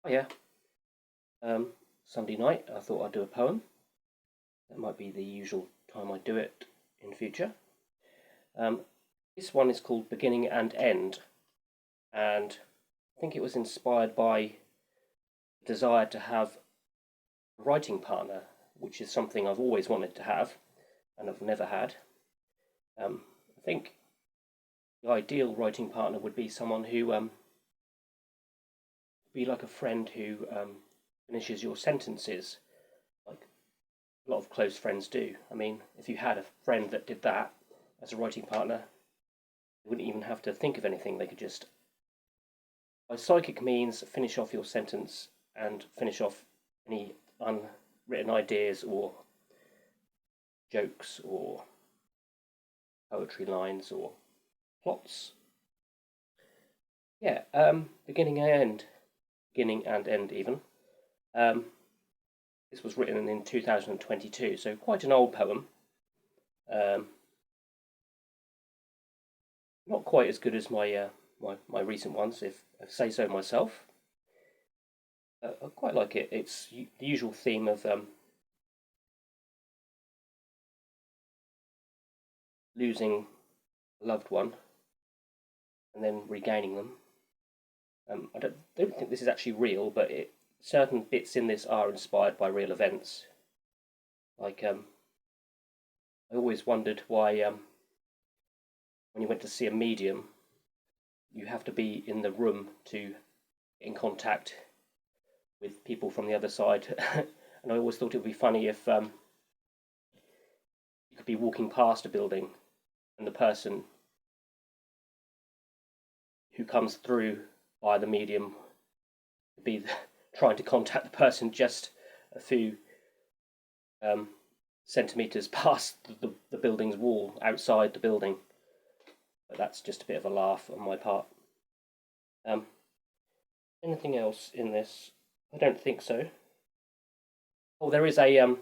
Oh yeah, Sunday night I thought I'd do a poem. That might be the usual time I do it in future. Um, this one is called Beginning and End, and I think it was inspired by the desire to have a writing partner, which is something I've always wanted to have and I've never had. I think the ideal writing partner would be someone who be like a friend who finishes your sentences, like a lot of close friends do. I mean, if you had a friend that did that as a writing partner, you wouldn't even have to think of anything. They could just, by psychic means, finish off your sentence and finish off any unwritten ideas or jokes or poetry lines or plots. Yeah, beginning and end even. Um, this was written in 2022, so quite an old poem. Um, not quite as good as my recent ones, if I say so myself. I quite like it. It's the usual theme of losing a loved one and then regaining them. I don't think this is actually real, but certain bits in this are inspired by real events. Like I always wondered why when you went to see a medium, you have to be in the room to get in contact with people from the other side. And I always thought it would be funny if you could be walking past a building and the person who comes through by the medium would be trying to contact the person just a few um, centimetres past the building's wall outside the building. But that's just a bit of a laugh on my part. Um, anything else in this? I don't think so. Oh, there is a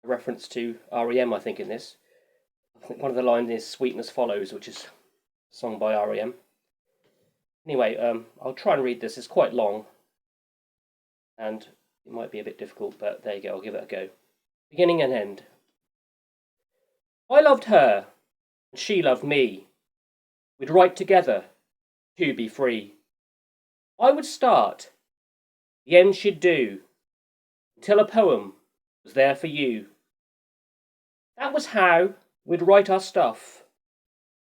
reference to REM, I think, in this. I think one of the lines is "Sweetness Follows," which is a song by REM. Anyway, I'll try and read this. It's quite long, and it might be a bit difficult, but there you go. I'll give it a go. Beginning and end. I loved her, and she loved me. We'd write together to be free. I would start, the end she'd do, until a poem was there for you. That was how we'd write our stuff.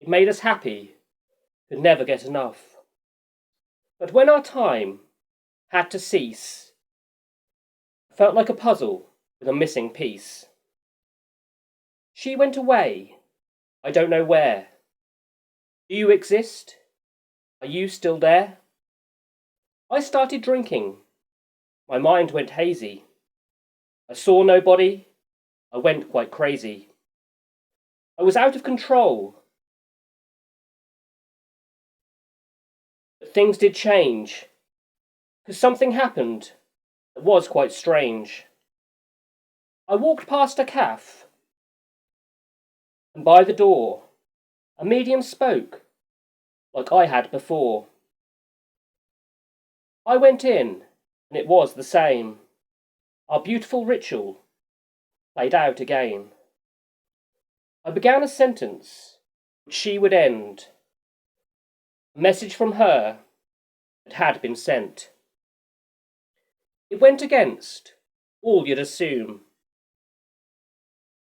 It made us happy, could never get enough. But when our time had to cease, it felt like a puzzle with a missing piece. She went away, I don't know where. Do you exist? Are you still there? I started drinking. My mind went hazy. I saw nobody. I went quite crazy. I was out of control. But things did change. Because something happened that was quite strange. I walked past a cafe, and by the door, a medium spoke, like I had before. I went in, and it was the same. Our beautiful ritual played out again. I began a sentence which she would end. A message from her that had been sent. It went against all you'd assume.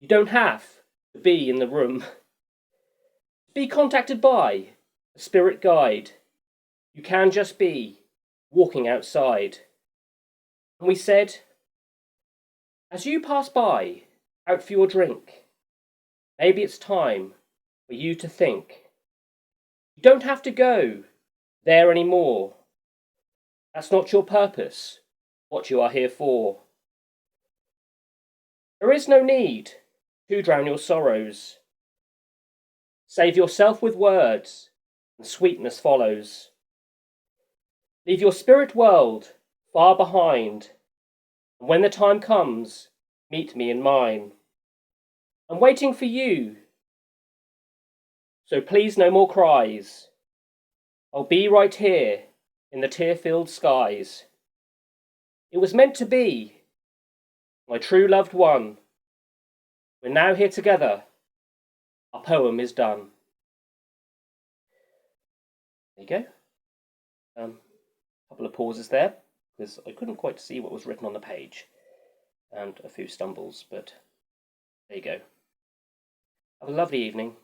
You don't have to be in the room. Be contacted by a spirit guide. You can just be walking outside. And we said, as you pass by, out for your drink, maybe it's time for you to think. You don't have to go there anymore. That's not your purpose, what you are here for. There is no need to drown your sorrows. Save yourself with words, and sweetness follows. Leave your spirit world far behind, and when the time comes, meet me in mine. I'm waiting for you, so please no more cries. I'll be right here in the tear-filled skies. It was meant to be. My true loved one. We're now here together. Our poem is done. There you go. Couple of pauses there, because I couldn't quite see what was written on the page. And a few stumbles, but there you go. Have a lovely evening.